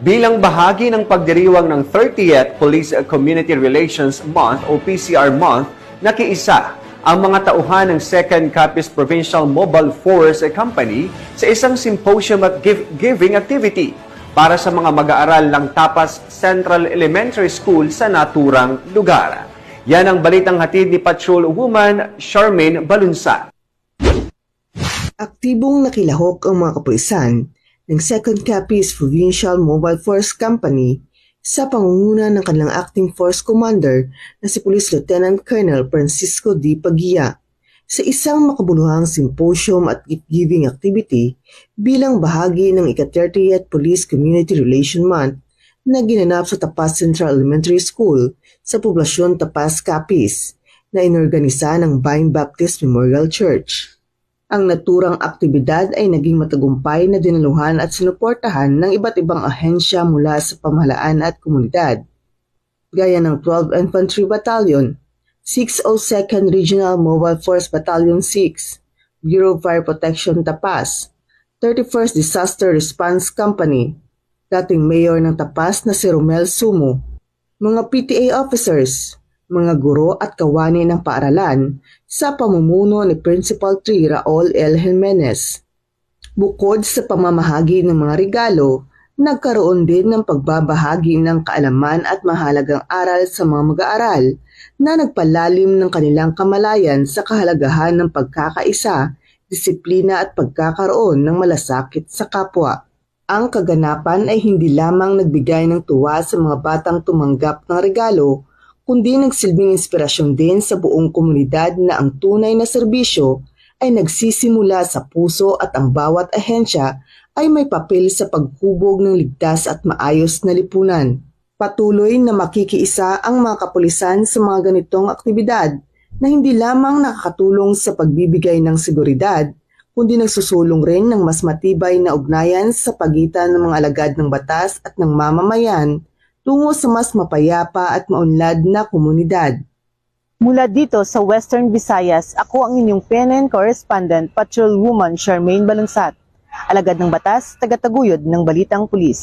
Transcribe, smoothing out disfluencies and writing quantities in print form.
Bilang bahagi ng pagdiriwang ng 30th Police Community Relations Month o PCR Month, nakiisa ang mga tauhan ng 2nd Capiz Provincial Mobile Force Company sa isang symposium at giving activity para sa mga mag-aaral ng Tapas Central Elementary School sa naturang lugar. Yan ang balitang hatid ni Patrol Woman Charmaine Balunsa. Aktibong nakilahok ang mga kapulisan ng 2nd Capiz Provincial Mobile Force Company sa pangunguna ng kanilang Acting Force Commander na si Police Lieutenant Colonel Francisco D. Pagia sa isang makabuluhang symposium at gift-giving activity bilang bahagi ng ika-30th Police Community Relation Month na ginanap sa Tapas Central Elementary School sa poblasyon Tapas, Capiz na inorganisa ng Vine Baptist Memorial Church. Ang naturang aktibidad ay naging matagumpay na dinaluhan at sinuportahan ng iba't ibang ahensya mula sa pamahalaan at komunidad, gaya ng 12th Infantry Battalion, 602nd Regional Mobile Force Battalion 6, Bureau of Fire Protection Tapas, 31st Disaster Response Company, dating mayor ng Tapas na si Romel Sumo, mga PTA officers, mga guro at kawani ng paaralan sa pamumuno ni Principal 3 Raul L. Jimenez. Bukod sa pamamahagi ng mga regalo, nagkaroon din ng pagbabahagi ng kaalaman at mahalagang aral sa mga mag-aaral na nagpalalim ng kanilang kamalayan sa kahalagahan ng pagkakaisa, disiplina at pagkakaroon ng malasakit sa kapwa. Ang kaganapan ay hindi lamang nagbigay ng tuwa sa mga batang tumanggap ng regalo, kundi nagsilbing inspirasyon din sa buong komunidad na ang tunay na serbisyo ay nagsisimula sa puso at ang bawat ahensya ay may papel sa paghubog ng ligtas at maayos na lipunan. Patuloy na makikiisa ang mga kapulisan sa mga ganitong aktibidad na hindi lamang nakakatulong sa pagbibigay ng seguridad, kundi nagsusulong rin ng mas matibay na ugnayan sa pagitan ng mga alagad ng batas at ng mamamayan tungo sa mas mapayapa at maunlad na komunidad. Mula dito sa Western Visayas, ako ang inyong PNN correspondent, Patrol Woman Charmaine Balunsat, alagad ng batas, tagataguyod ng Balitang Pulis.